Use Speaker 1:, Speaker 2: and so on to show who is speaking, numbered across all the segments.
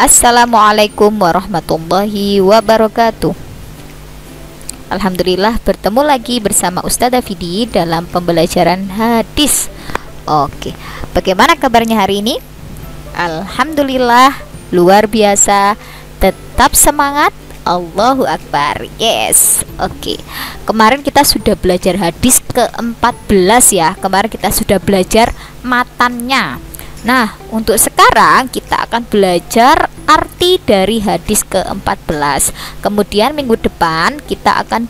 Speaker 1: Assalamualaikum warahmatullahi wabarakatuh. Alhamdulillah bertemu lagi bersama Ustadzah Vidi dalam pembelajaran hadis. Oke, bagaimana kabarnya hari ini? Alhamdulillah luar biasa, tetap semangat. Allahu Akbar. Yes. Oke. Kemarin kita sudah belajar hadis ke-14 ya. Kemarin kita sudah belajar matannya. Nah, untuk sekarang kita akan belajar arti dari hadis ke-14. Kemudian minggu depan kita akan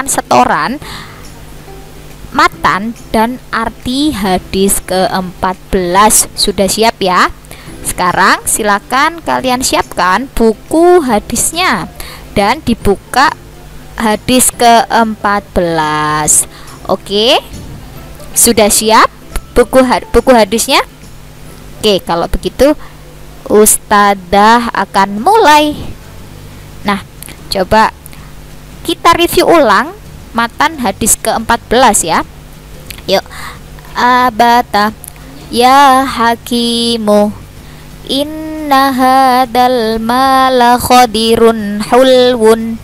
Speaker 1: setoran matan dan arti hadis ke-14. Sudah siap ya? Sekarang silakan kalian siapkan buku hadisnya dan dibuka hadis ke-14. Oke? Sudah siap buku hadisnya? Oke, kalau begitu Ustadzah akan mulai. Nah, coba kita review ulang matan hadis ke-14 ya. Yuk. Abata ya hakimu inna hadal mala khadirun hulwun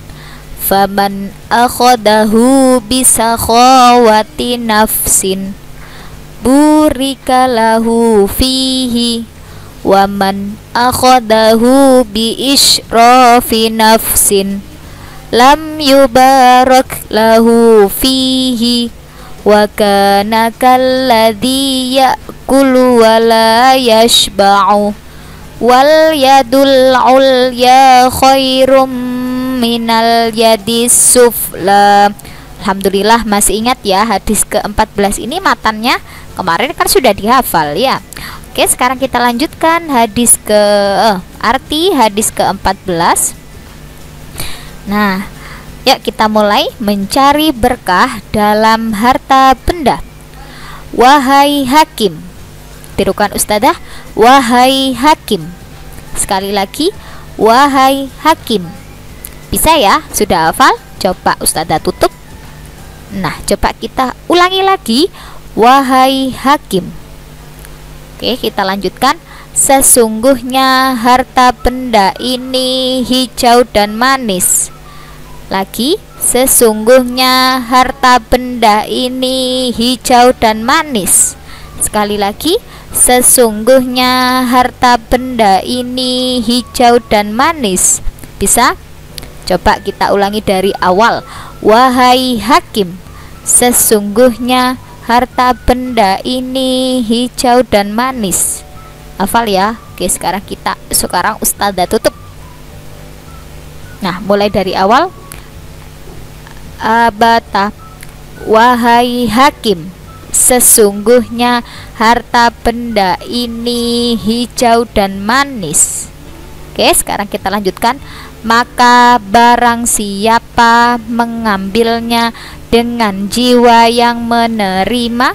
Speaker 1: faman akhadahu bisakhawati nafsin burika lahu fihi waman akhadahu bi israfi nafsin lam yubarak lahu fihi wa kana kalladhi ya'kulu wa la yashba'u wal yadul ulya khairum minal yadis sufla. Alhamdulillah masih ingat ya hadis ke-14 ini matannya kemarin kan sudah dihafal ya. Oke, sekarang kita lanjutkan arti hadis ke-14. Nah, yuk kita mulai mencari berkah dalam harta benda. Wahai hakim, tirukan Ustadzah, wahai hakim. Sekali lagi, wahai hakim. Bisa ya? Sudah hafal? Coba Ustadzah tutup. Nah, coba kita ulangi lagi, wahai hakim. Oke, kita lanjutkan. Sesungguhnya harta benda ini hijau dan manis. Lagi, sesungguhnya harta benda ini hijau dan manis. Sekali lagi, sesungguhnya harta benda ini hijau dan manis. Bisa? Coba kita ulangi dari awal. Wahai hakim, sesungguhnya harta benda ini hijau dan manis. Hafal ya. Oke, sekarang Ustadzah tutup. Nah, mulai dari awal. Abata, wahai hakim, sesungguhnya harta benda ini hijau dan manis. Oke, sekarang kita lanjutkan. Maka barang siapa mengambilnya dengan jiwa yang menerima.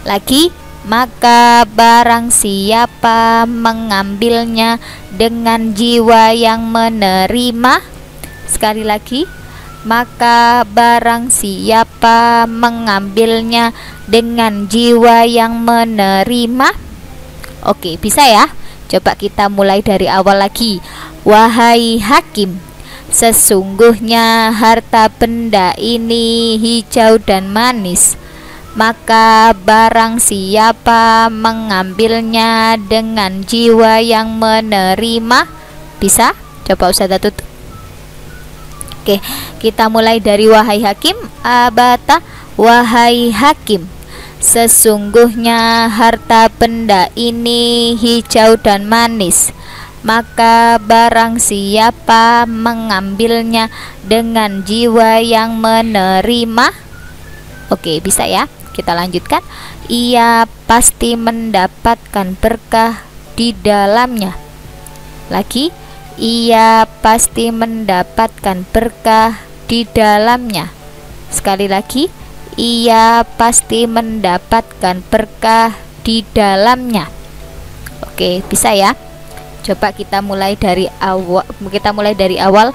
Speaker 1: Lagi, maka barang siapa mengambilnya dengan jiwa yang menerima. Sekali lagi, maka barang siapa mengambilnya dengan jiwa yang menerima. Oke, bisa ya? Coba kita mulai dari awal lagi. Wahai hakim, sesungguhnya harta benda ini hijau dan manis. Maka barang siapa mengambilnya dengan jiwa yang menerima. Bisa? Coba Ustadzah tutup. Oke, kita mulai dari wahai hakim. Abata, wahai hakim, sesungguhnya harta benda ini hijau dan manis. Maka barang siapa mengambilnya dengan jiwa yang menerima. Oke, bisa ya? Kita lanjutkan. Ia pasti mendapatkan berkah di dalamnya. Lagi, ia pasti mendapatkan berkah di dalamnya. Sekali lagi, ia pasti mendapatkan berkah di dalamnya. Oke, bisa ya? Coba kita mulai dari awal.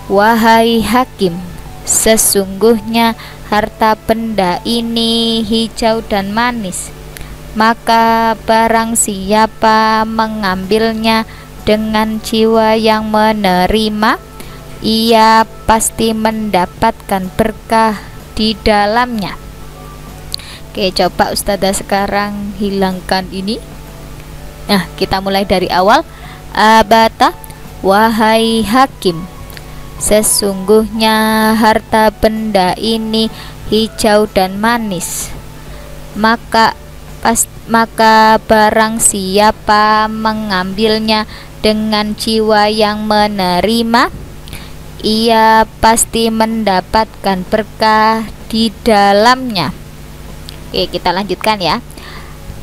Speaker 1: Wahai hakim, sesungguhnya harta benda ini hijau dan manis. maka barang siapa mengambilnya dengan jiwa yang menerima, ia pasti mendapatkan berkah di dalamnya. Oke, coba Ustazah sekarang hilangkan ini. Nah, kita mulai dari awal. Abata, wahai hakim, sesungguhnya harta benda ini hijau dan manis, maka barang siapa mengambilnya dengan jiwa yang menerima, ia pasti mendapatkan berkah di dalamnya. Oke, kita lanjutkan ya.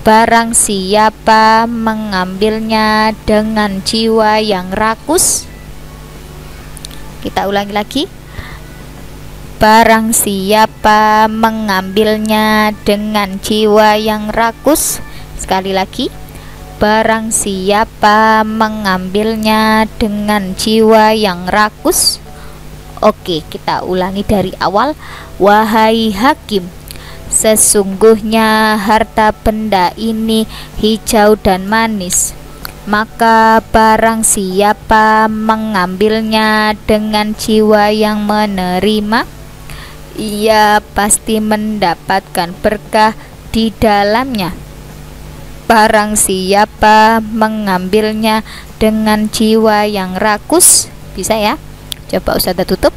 Speaker 1: Barang siapa mengambilnya dengan jiwa yang rakus, kita ulangi lagi. Barang siapa mengambilnya dengan jiwa yang rakus, sekali lagi. Barang siapa mengambilnya dengan jiwa yang rakus. Oke, kita ulangi dari awal. Wahai hakim, sesungguhnya harta benda ini hijau dan manis, maka barang siapa mengambilnya dengan jiwa yang menerima, ia pasti mendapatkan berkah di dalamnya. Barang siapa mengambilnya dengan jiwa yang rakus, bisa ya? Coba Ustazah tutup.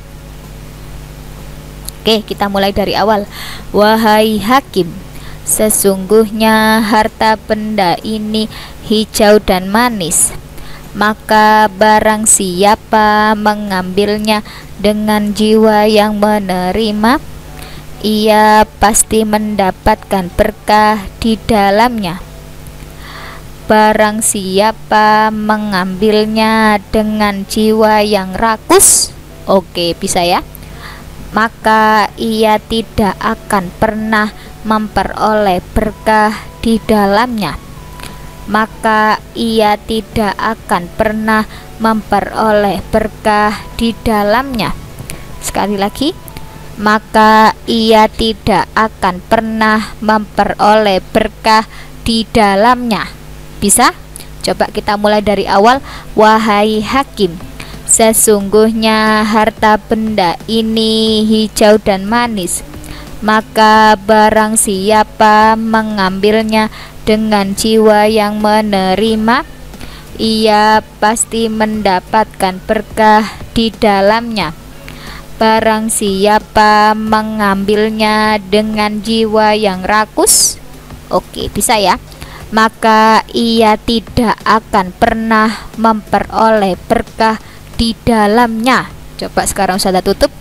Speaker 1: Oke, kita mulai dari awal. Wahai hakim, sesungguhnya harta benda ini hijau dan manis, maka barang siapa mengambilnya dengan jiwa yang menerima, ia pasti mendapatkan berkah di dalamnya. Barang siapa mengambilnya dengan jiwa yang rakus, oke, bisa ya, maka ia tidak akan pernah memperoleh berkah di dalamnya. Maka ia tidak akan pernah memperoleh berkah di dalamnya. Sekali lagi, maka ia tidak akan pernah memperoleh berkah di dalamnya. Bisa? Coba kita mulai dari awal. Wahai hakim, sesungguhnya harta benda ini hijau dan manis, maka barang siapa mengambilnya dengan jiwa yang menerima, ia pasti mendapatkan berkah di dalamnya. Barang siapa mengambilnya dengan jiwa yang rakus, oke, bisa ya, maka ia tidak akan pernah memperoleh berkah di dalamnya. Coba sekarang Ustazah tutup.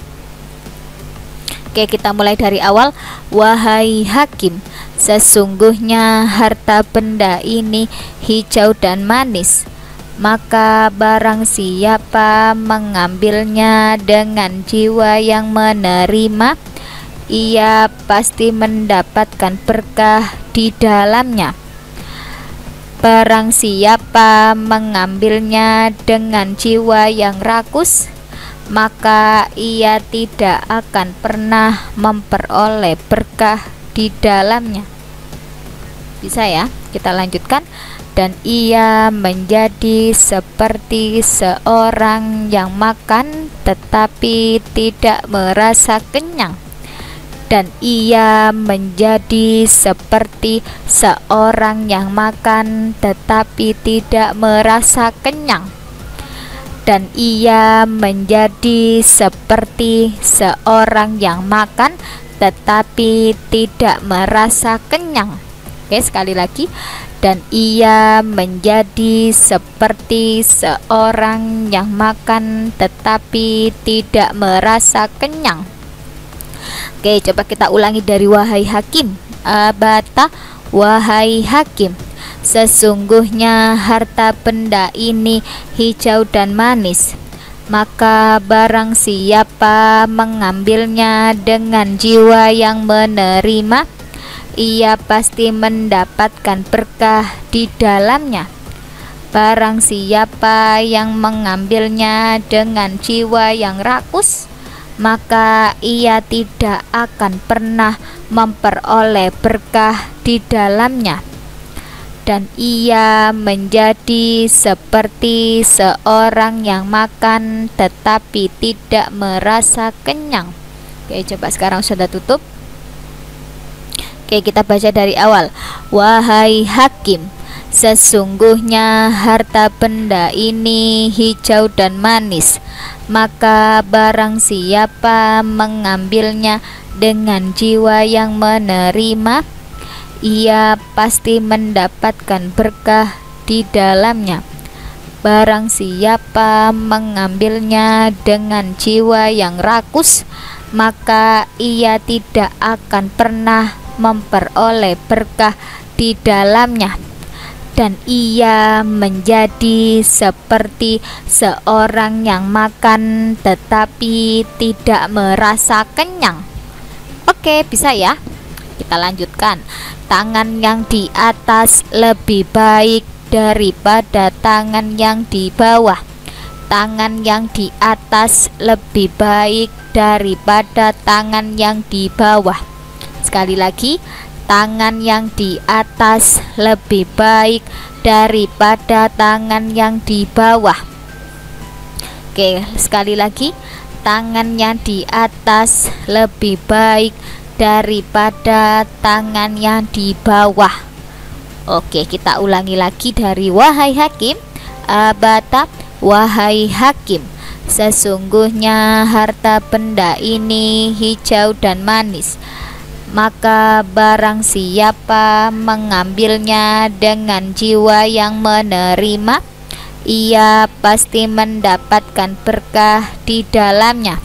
Speaker 1: Oke, kita mulai dari awal. Wahai hakim, sesungguhnya harta benda ini hijau dan manis, maka barang siapa mengambilnya dengan jiwa yang menerima, ia pasti mendapatkan berkah di dalamnya. Barang siapa mengambilnya dengan jiwa yang rakus, maka ia tidak akan pernah memperoleh berkah di dalamnya. Bisa ya? Kita lanjutkan. Dan ia menjadi seperti seorang yang makan tetapi tidak merasa kenyang. Dan ia menjadi seperti seorang yang makan tetapi tidak merasa kenyang. Dan ia menjadi seperti seorang yang makan tetapi tidak merasa kenyang. Oke, sekali lagi. Dan ia menjadi seperti seorang yang makan tetapi tidak merasa kenyang. Oke, coba kita ulangi dari wahai hakim. Abata, wahai hakim, sesungguhnya harta benda ini hijau dan manis, maka barang siapa mengambilnya dengan jiwa yang menerima, ia pasti mendapatkan berkah di dalamnya. Barang siapa yang mengambilnya dengan jiwa yang rakus, maka ia tidak akan pernah memperoleh berkah di dalamnya. dan ia menjadi seperti seorang yang makan tetapi tidak merasa kenyang. Oke, coba sekarang sudah tutup. Oke, kita baca dari awal. Wahai hakim, sesungguhnya harta benda ini hijau dan manis, maka barang siapa mengambilnya dengan jiwa yang menerima, ia pasti mendapatkan berkah di dalamnya. Barang siapa mengambilnya dengan jiwa yang rakus, maka ia tidak akan pernah memperoleh berkah di dalamnya, dan ia menjadi seperti seorang yang makan tetapi tidak merasa kenyang. Oke, bisa ya? Kita lanjutkan. Tangan yang di atas lebih baik daripada tangan yang di bawah. Tangan yang di atas lebih baik daripada tangan yang di bawah. Sekali lagi, tangan yang di atas lebih baik daripada tangan yang di bawah. Oke, sekali lagi, tangan yang di atas lebih baik daripada tangan yang di bawah. Oke, kita ulangi lagi dari wahai hakim, abata, wahai hakim, sesungguhnya harta benda ini hijau dan manis, maka barang siapa mengambilnya dengan jiwa yang menerima, ia pasti mendapatkan berkah di dalamnya.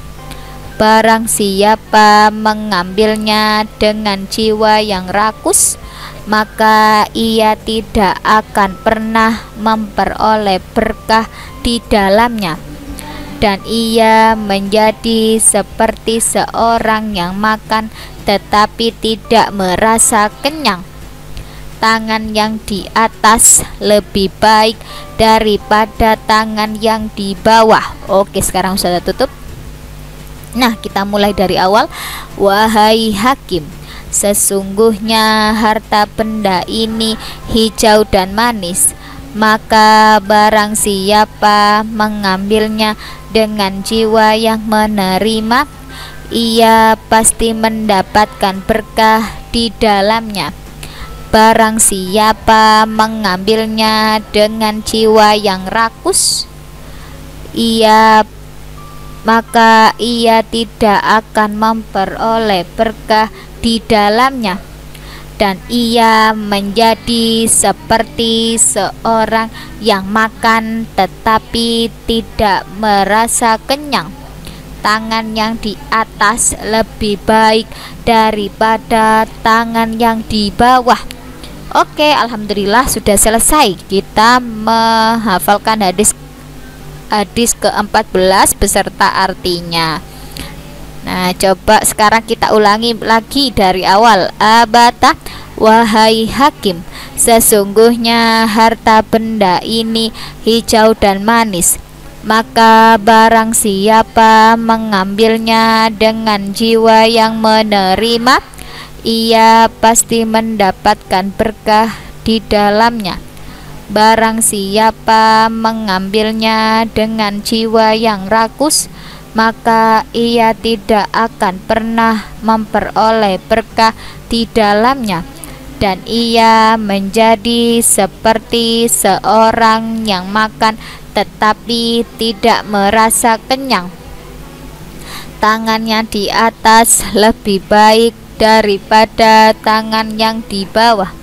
Speaker 1: Barang siapa mengambilnya dengan jiwa yang rakus, maka ia tidak akan pernah memperoleh berkah di dalamnya, dan ia menjadi seperti seorang yang makan tetapi tidak merasa kenyang. Tangan yang di atas lebih baik daripada tangan yang di bawah. Oke, sekarang sudah tutup. Nah, kita mulai dari awal. Wahai hakim, sesungguhnya harta benda ini hijau dan manis, maka barang siapa mengambilnya dengan jiwa yang menerima, ia pasti mendapatkan berkah di dalamnya. Barang siapa mengambilnya dengan jiwa yang rakus, maka ia tidak akan memperoleh berkah di dalamnya, dan ia menjadi seperti seorang yang makan tetapi tidak merasa kenyang. Tangan yang di atas lebih baik daripada tangan yang di bawah. Oke, alhamdulillah sudah selesai kita menghafalkan hadis ke-14 beserta artinya. Nah, coba sekarang kita ulangi lagi dari awal. Abata, wahai hakim, sesungguhnya harta benda ini hijau dan manis, maka barang siapa mengambilnya dengan jiwa yang menerima, ia pasti mendapatkan berkah di dalamnya. Barang siapa mengambilnya dengan jiwa yang rakus, maka ia tidak akan pernah memperoleh berkah di dalamnya, dan ia menjadi seperti seorang yang makan tetapi tidak merasa kenyang. Tangannya di atas lebih baik daripada tangan yang di bawah.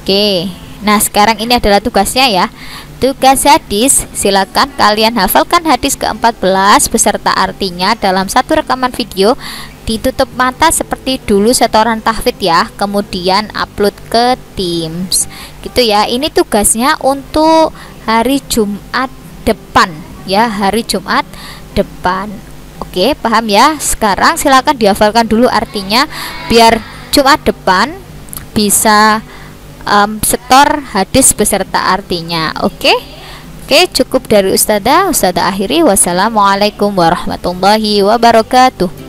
Speaker 1: Oke, nah sekarang ini adalah tugasnya ya. Tugas hadis, silakan kalian hafalkan hadis ke-14 beserta artinya dalam satu rekaman video. Ditutup mata seperti dulu setoran tahfidz ya, kemudian upload ke Teams gitu ya. Ini tugasnya untuk hari Jumat depan ya, hari Jumat depan. Oke, paham ya? Sekarang silakan dihafalkan dulu artinya biar Jumat depan bisa setor hadis beserta artinya. Oke, cukup dari Ustazah akhiri. Wassalamualaikum warahmatullahi wabarakatuh.